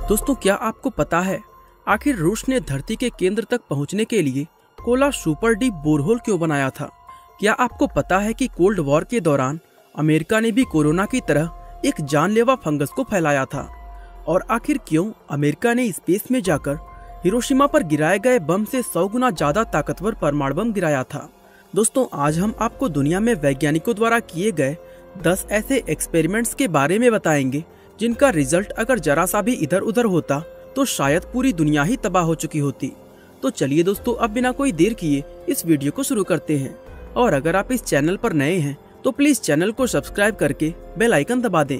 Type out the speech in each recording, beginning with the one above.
दोस्तों, क्या आपको पता है आखिर रूस ने धरती के केंद्र तक पहुंचने के लिए कोला सुपर डीप बोरहोल क्यों बनाया था? क्या आपको पता है कि कोल्ड वॉर के दौरान अमेरिका ने भी कोरोना की तरह एक जानलेवा फंगस को फैलाया था? और आखिर क्यों अमेरिका ने स्पेस में जाकर हिरोशिमा पर गिराए गए बम से 100 गुना ज्यादा ताकतवर परमाणु बम गिराया था? दोस्तों, आज हम आपको दुनिया में वैज्ञानिकों द्वारा किए गए 10 ऐसे एक्सपेरिमेंट्स के बारे में बताएंगे जिनका रिजल्ट अगर जरा सा भी इधर उधर होता तो शायद पूरी दुनिया ही तबाह हो चुकी होती। तो चलिए दोस्तों, अब बिना कोई देर किए इस वीडियो को शुरू करते हैं। और अगर आप इस चैनल पर नए हैं तो प्लीज चैनल को सब्सक्राइब करके बेल आइकन दबा दें।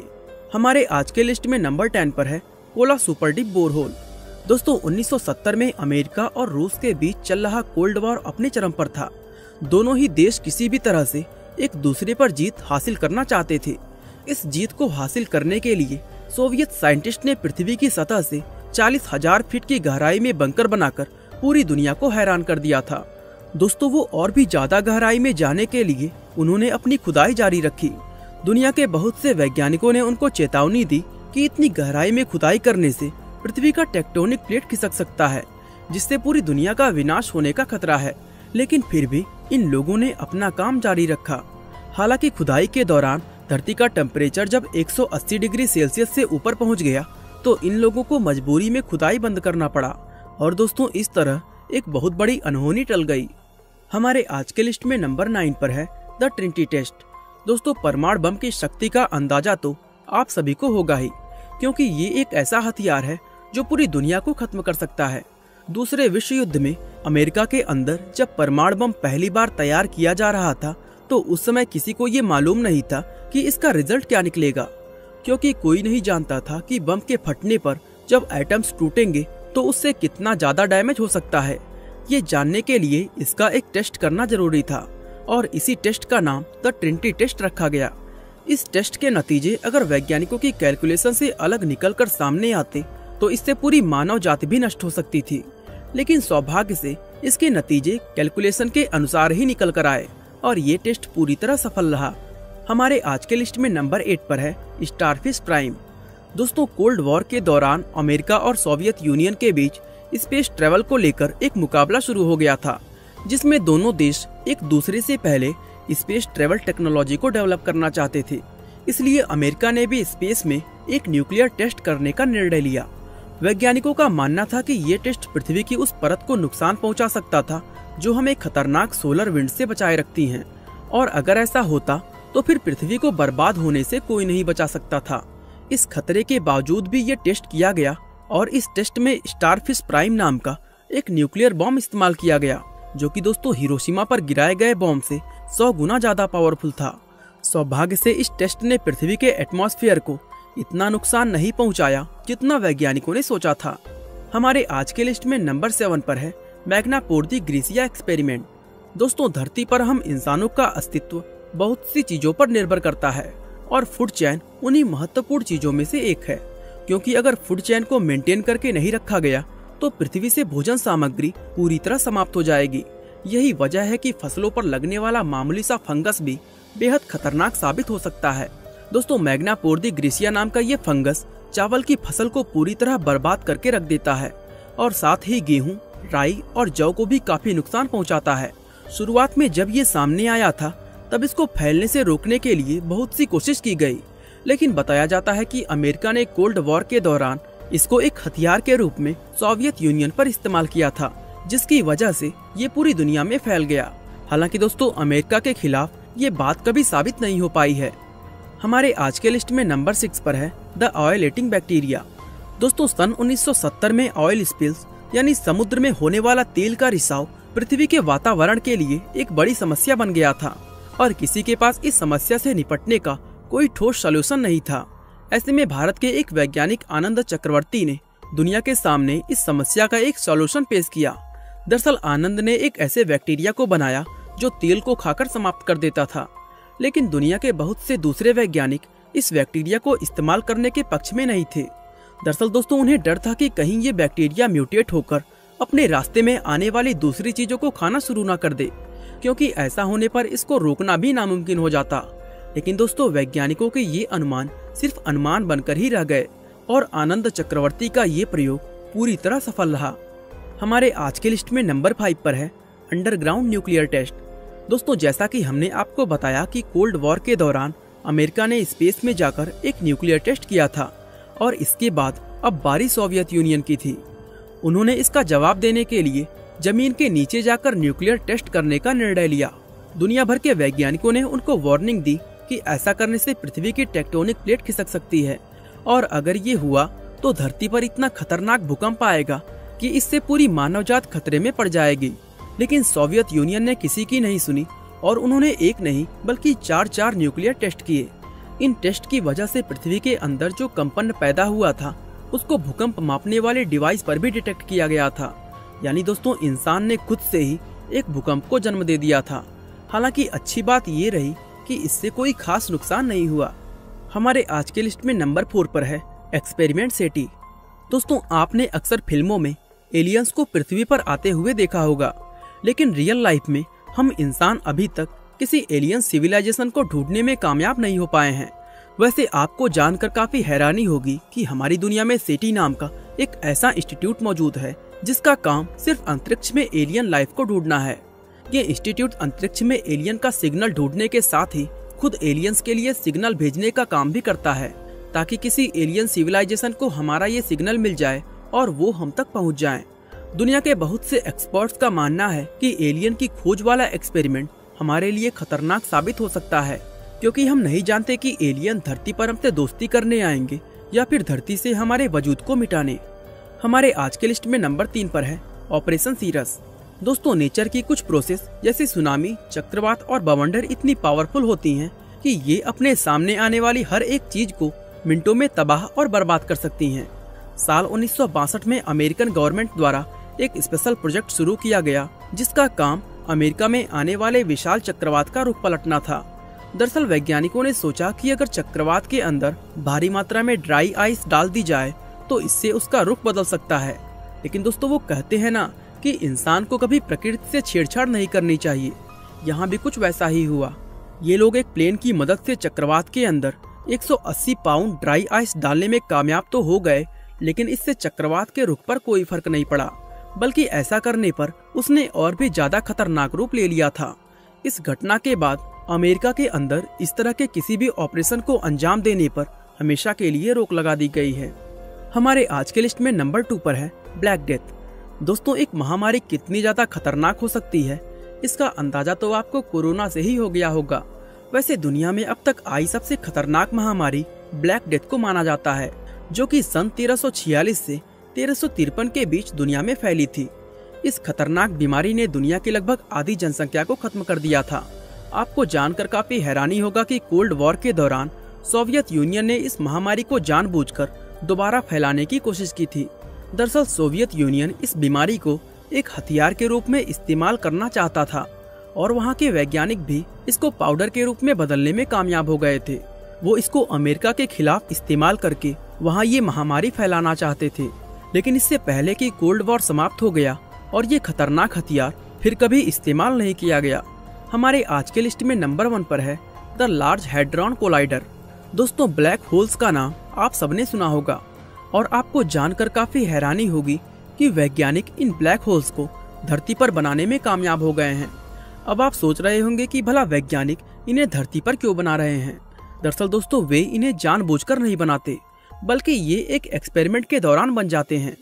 हमारे आज के लिस्ट में नंबर 10 पर है कोला सुपर डीप बोरहोल। दोस्तों, 1970 में अमेरिका और रूस के बीच चल रहा कोल्ड वॉर अपने चरम पर था। दोनों ही देश किसी भी तरह से एक दूसरे पर जीत हासिल करना चाहते थे। इस जीत को हासिल करने के लिए सोवियत साइंटिस्ट ने पृथ्वी की सतह से 40,000 फीट की गहराई में बंकर बनाकर पूरी दुनिया को हैरान कर दिया था। दोस्तों, वो और भी ज्यादा गहराई में जाने के लिए उन्होंने अपनी खुदाई जारी रखी। दुनिया के बहुत से वैज्ञानिकों ने उनको चेतावनी दी कि इतनी गहराई में खुदाई करने से पृथ्वी का टेक्टोनिक प्लेट खिसक सकता है, जिससे पूरी दुनिया का विनाश होने का खतरा है। लेकिन फिर भी इन लोगों ने अपना काम जारी रखा। हालांकि खुदाई के दौरान धरती का टेम्परेचर जब 180 डिग्री सेल्सियस से ऊपर पहुंच गया तो इन लोगों को मजबूरी में खुदाई बंद करना पड़ा। और दोस्तों, इस तरह एक बहुत बड़ी अनहोनी टल गई। हमारे आज के लिस्ट में नंबर 9 पर है द ट्रिनिटी टेस्ट। दोस्तों, परमाणु बम की शक्ति का अंदाजा तो आप सभी को होगा ही, क्योंकि ये एक ऐसा हथियार है जो पूरी दुनिया को खत्म कर सकता है। दूसरे विश्व युद्ध में अमेरिका के अंदर जब परमाणु बम पहली बार तैयार किया जा रहा था तो उस समय किसी को ये मालूम नहीं था कि इसका रिजल्ट क्या निकलेगा, क्योंकि कोई नहीं जानता था कि बम के फटने पर जब एटम्स टूटेंगे तो उससे कितना ज्यादा डैमेज हो सकता है। ये जानने के लिए इसका एक टेस्ट करना जरूरी था और इसी टेस्ट का नाम द ट्रिनिटी टेस्ट रखा गया। इस टेस्ट के नतीजे अगर वैज्ञानिकों की कैलकुलेशन से अलग निकलकर सामने आते तो इससे पूरी मानव जाति भी नष्ट हो सकती थी। लेकिन सौभाग्य से इसके नतीजे कैलकुलेशन के अनुसार ही निकल कर आए और ये टेस्ट पूरी तरह सफल रहा। हमारे आज के लिस्ट में नंबर 8 पर है स्टारफिश प्राइम। दोस्तों, कोल्ड वॉर के दौरान अमेरिका और सोवियत यूनियन के बीच स्पेस ट्रेवल को लेकर एक मुकाबला शुरू हो गया था, जिसमें दोनों देश एक दूसरे से पहले स्पेस ट्रेवल टेक्नोलॉजी को डेवलप करना चाहते थे। इसलिए अमेरिका ने भी स्पेस में एक न्यूक्लियर टेस्ट करने का निर्णय लिया। वैज्ञानिकों का मानना था कि ये टेस्ट पृथ्वी की उस परत को नुकसान पहुंचा सकता था जो हमें खतरनाक सोलर विंड से बचाए रखती हैं, और अगर ऐसा होता तो फिर पृथ्वी को बर्बाद होने से कोई नहीं बचा सकता था। इस खतरे के बावजूद भी ये टेस्ट किया गया और इस टेस्ट में स्टारफिश प्राइम नाम का एक न्यूक्लियर बॉम्ब इस्तेमाल किया गया, जो कि दोस्तों हिरोशिमा पर गिराए गए बॉम्ब से 100 गुना ज्यादा पावरफुल था। सौभाग्य से इस टेस्ट ने पृथ्वी के एटमॉस्फेयर को इतना नुकसान नहीं पहुंचाया जितना वैज्ञानिकों ने सोचा था। हमारे आज के लिस्ट में नंबर 7 पर है मैग्ना पोर्दी ग्रीसिया एक्सपेरिमेंट। दोस्तों, धरती पर हम इंसानों का अस्तित्व बहुत सी चीजों पर निर्भर करता है और फूड चेन उन्हीं महत्वपूर्ण चीजों में से एक है, क्योंकि अगर फूड चेन को मेंटेन करके नहीं रखा गया तो पृथ्वी से भोजन सामग्री पूरी तरह समाप्त हो जाएगी। यही वजह है कि फसलों पर लगने वाला मामूली सा फंगस भी बेहद खतरनाक साबित हो सकता है। दोस्तों, मैग्ना पोर्दी ग्रीसिया नाम का ये फंगस चावल की फसल को पूरी तरह बर्बाद करके रख देता है और साथ ही गेहूं, राई और जौ को भी काफी नुकसान पहुंचाता है। शुरुआत में जब ये सामने आया था तब इसको फैलने से रोकने के लिए बहुत सी कोशिश की गई, लेकिन बताया जाता है कि अमेरिका ने कोल्ड वॉर के दौरान इसको एक हथियार के रूप में सोवियत यूनियन पर इस्तेमाल किया था, जिसकी वजह से ये पूरी दुनिया में फैल गया। हालांकि दोस्तों, अमेरिका के खिलाफ ये बात कभी साबित नहीं हो पाई है। हमारे आज के लिस्ट में नंबर 6 पर है द ऑयल ईटिंग बैक्टीरिया। दोस्तों, सन 1970 में ऑयल स्पिल्स यानी समुद्र में होने वाला तेल का रिसाव पृथ्वी के वातावरण के लिए एक बड़ी समस्या बन गया था और किसी के पास इस समस्या से निपटने का कोई ठोस सॉल्यूशन नहीं था। ऐसे में भारत के एक वैज्ञानिक आनंद चक्रवर्ती ने दुनिया के सामने इस समस्या का एक सॉल्यूशन पेश किया। दरअसल आनंद ने एक ऐसे बैक्टीरिया को बनाया जो तेल को खाकर समाप्त कर देता था, लेकिन दुनिया के बहुत से दूसरे वैज्ञानिक इस बैक्टीरिया को इस्तेमाल करने के पक्ष में नहीं थे। दरअसल दोस्तों, उन्हें डर था कि कहीं ये बैक्टीरिया म्यूटेट होकर अपने रास्ते में आने वाली दूसरी चीजों को खाना शुरू ना कर दे, क्योंकि ऐसा होने पर इसको रोकना भी नामुमकिन हो जाता। लेकिन दोस्तों, वैज्ञानिकों के ये अनुमान सिर्फ अनुमान बनकर ही रह गए और आनंद चक्रवर्ती का ये प्रयोग पूरी तरह सफल रहा। हमारे आज के लिस्ट में नंबर 5 पर है अंडरग्राउंड न्यूक्लियर टेस्ट। दोस्तों, जैसा कि हमने आपको बताया कि कोल्ड वॉर के दौरान अमेरिका ने स्पेस में जाकर एक न्यूक्लियर टेस्ट किया था और इसके बाद अब बारी सोवियत यूनियन की थी। उन्होंने इसका जवाब देने के लिए जमीन के नीचे जाकर न्यूक्लियर टेस्ट करने का निर्णय लिया। दुनिया भर के वैज्ञानिकों ने उनको वार्निंग दी कि ऐसा करने से पृथ्वी की टेक्टोनिक प्लेट खिसक सकती है और अगर ये हुआ तो धरती पर इतना खतरनाक भूकंप आएगा कि इससे पूरी मानवजात खतरे में पड़ जाएगी। लेकिन सोवियत यूनियन ने किसी की नहीं सुनी और उन्होंने एक नहीं बल्कि 4 न्यूक्लियर टेस्ट किए। इन टेस्ट की वजह से पृथ्वी के अंदर जो कंपन पैदा हुआ था उसको भूकंप मापने वाले डिवाइस पर भी डिटेक्ट किया गया था। यानी दोस्तों, इंसान ने खुद से ही एक भूकंप को जन्म दे दिया था। हालांकि अच्छी बात ये रही कि इससे कोई खास नुकसान नहीं हुआ। हमारे आज के लिस्ट में नंबर 4 पर है एक्सपेरिमेंट सेटी। दोस्तों, आपने अक्सर फिल्मों में एलियंस को पृथ्वी पर आते हुए देखा होगा, लेकिन रियल लाइफ में हम इंसान अभी तक किसी एलियन सिविलाइजेशन को ढूंढने में कामयाब नहीं हो पाए हैं। वैसे आपको जानकर काफी हैरानी होगी कि हमारी दुनिया में सेटी नाम का एक ऐसा इंस्टीट्यूट मौजूद है जिसका काम सिर्फ अंतरिक्ष में एलियन लाइफ को ढूंढना है। ये इंस्टीट्यूट अंतरिक्ष में एलियन का सिग्नल ढूंढने के साथ ही खुद एलियंस के लिए सिग्नल भेजने का काम भी करता है, ताकि किसी एलियन सिविलाइजेशन को हमारा ये सिग्नल मिल जाए और वो हम तक पहुंच जाएं। दुनिया के बहुत से एक्सपर्ट्स का मानना है कि एलियन की खोज वाला एक्सपेरिमेंट हमारे लिए खतरनाक साबित हो सकता है, क्योंकि हम नहीं जानते कि एलियन धरती पर हमसे दोस्ती करने आएंगे या फिर धरती से हमारे वजूद को मिटाने। हमारे आज के लिस्ट में नंबर 3 पर है ऑपरेशन सीरस। दोस्तों, नेचर की कुछ प्रोसेस जैसे सुनामी, चक्रवात और बवंडर इतनी पावरफुल होती हैं कि ये अपने सामने आने वाली हर एक चीज को मिनटों में तबाह और बर्बाद कर सकती हैं। साल 1962 में अमेरिकन गवर्नमेंट द्वारा एक स्पेशल प्रोजेक्ट शुरू किया गया जिसका काम अमेरिका में आने वाले विशाल चक्रवात का रुख पलटना था। दरअसल वैज्ञानिकों ने सोचा कि अगर चक्रवात के अंदर भारी मात्रा में ड्राई आइस डाल दी जाए तो इससे उसका रुख बदल सकता है। लेकिन दोस्तों, वो कहते हैं ना कि इंसान को कभी प्रकृति से छेड़छाड़ नहीं करनी चाहिए। यहाँ भी कुछ वैसा ही हुआ। ये लोग एक प्लेन की मदद से चक्रवात के अंदर 180 पाउंड ड्राई आइस डालने में कामयाब तो हो गए, लेकिन इससे चक्रवात के रुख पर कोई फर्क नहीं पड़ा, बल्कि ऐसा करने पर उसने और भी ज्यादा खतरनाक रूप ले लिया था। इस घटना के बाद अमेरिका के अंदर इस तरह के किसी भी ऑपरेशन को अंजाम देने पर हमेशा के लिए रोक लगा दी गई है। हमारे आज के लिस्ट में नंबर 2 पर है ब्लैक डेथ। दोस्तों, एक महामारी कितनी ज्यादा खतरनाक हो सकती है इसका अंदाजा तो आपको कोरोना से ही हो गया होगा। वैसे दुनिया में अब तक आई सबसे खतरनाक महामारी ब्लैक डेथ को माना जाता है, जो कि सन 1346 से 1353 के बीच दुनिया में फैली थी। इस खतरनाक बीमारी ने दुनिया की लगभग आधी जनसंख्या को खत्म कर दिया था। आपको जानकर काफी हैरानी होगा कि कोल्ड वॉर के दौरान सोवियत यूनियन ने इस महामारी को जानबूझकर दोबारा फैलाने की कोशिश की थी। दरअसल सोवियत यूनियन इस बीमारी को एक हथियार के रूप में इस्तेमाल करना चाहता था और वहाँ के वैज्ञानिक भी इसको पाउडर के रूप में बदलने में कामयाब हो गए थे। वो इसको अमेरिका के खिलाफ इस्तेमाल करके वहाँ ये महामारी फैलाना चाहते थे, लेकिन इससे पहले कि कोल्ड वॉर समाप्त हो गया और ये खतरनाक हथियार फिर कभी इस्तेमाल नहीं किया गया। हमारे आज के लिस्ट में नंबर 1 पर है द लार्ज हैड्रॉन कोलाइडर। दोस्तों, ब्लैक होल्स का नाम आप सबने सुना होगा और आपको जानकर काफी हैरानी होगी कि वैज्ञानिक इन ब्लैक होल्स को धरती पर बनाने में कामयाब हो गए हैं। अब आप सोच रहे होंगे कि भला वैज्ञानिक इन्हें धरती पर क्यों बना रहे हैं। दरअसल दोस्तों, वे इन्हें जानबूझकर नहीं बनाते, बल्कि ये एक एक्सपेरिमेंट के दौरान बन जाते हैं।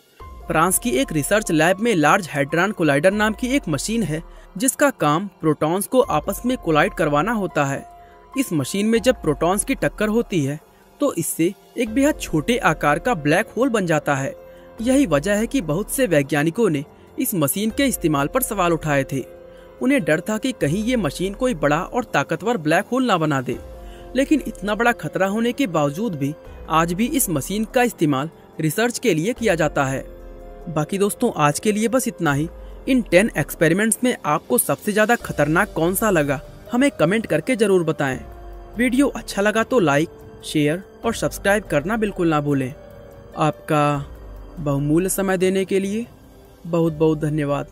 फ्रांस की एक रिसर्च लैब में लार्ज हैड्रॉन कोलाइडर नाम की एक मशीन है जिसका काम प्रोटॉन्स को आपस में कोलाइड करवाना होता है। इस मशीन में जब प्रोटॉन्स की टक्कर होती है तो इससे एक बेहद छोटे आकार का ब्लैक होल बन जाता है। यही वजह है कि बहुत से वैज्ञानिकों ने इस मशीन के इस्तेमाल पर सवाल उठाए थे। उन्हें डर था कि कहीं ये मशीन कोई बड़ा और ताकतवर ब्लैक होल ना बना दे। लेकिन इतना बड़ा खतरा होने के बावजूद भी आज भी इस मशीन का इस्तेमाल रिसर्च के लिए किया जाता है। बाकी दोस्तों, आज के लिए बस इतना ही। इन 10 एक्सपेरिमेंट्स में आपको सबसे ज्यादा खतरनाक कौन सा लगा हमें कमेंट करके जरूर बताएं। वीडियो अच्छा लगा तो लाइक, शेयर और सब्सक्राइब करना बिल्कुल ना भूलें। आपका बहुमूल्य समय देने के लिए बहुत बहुत धन्यवाद।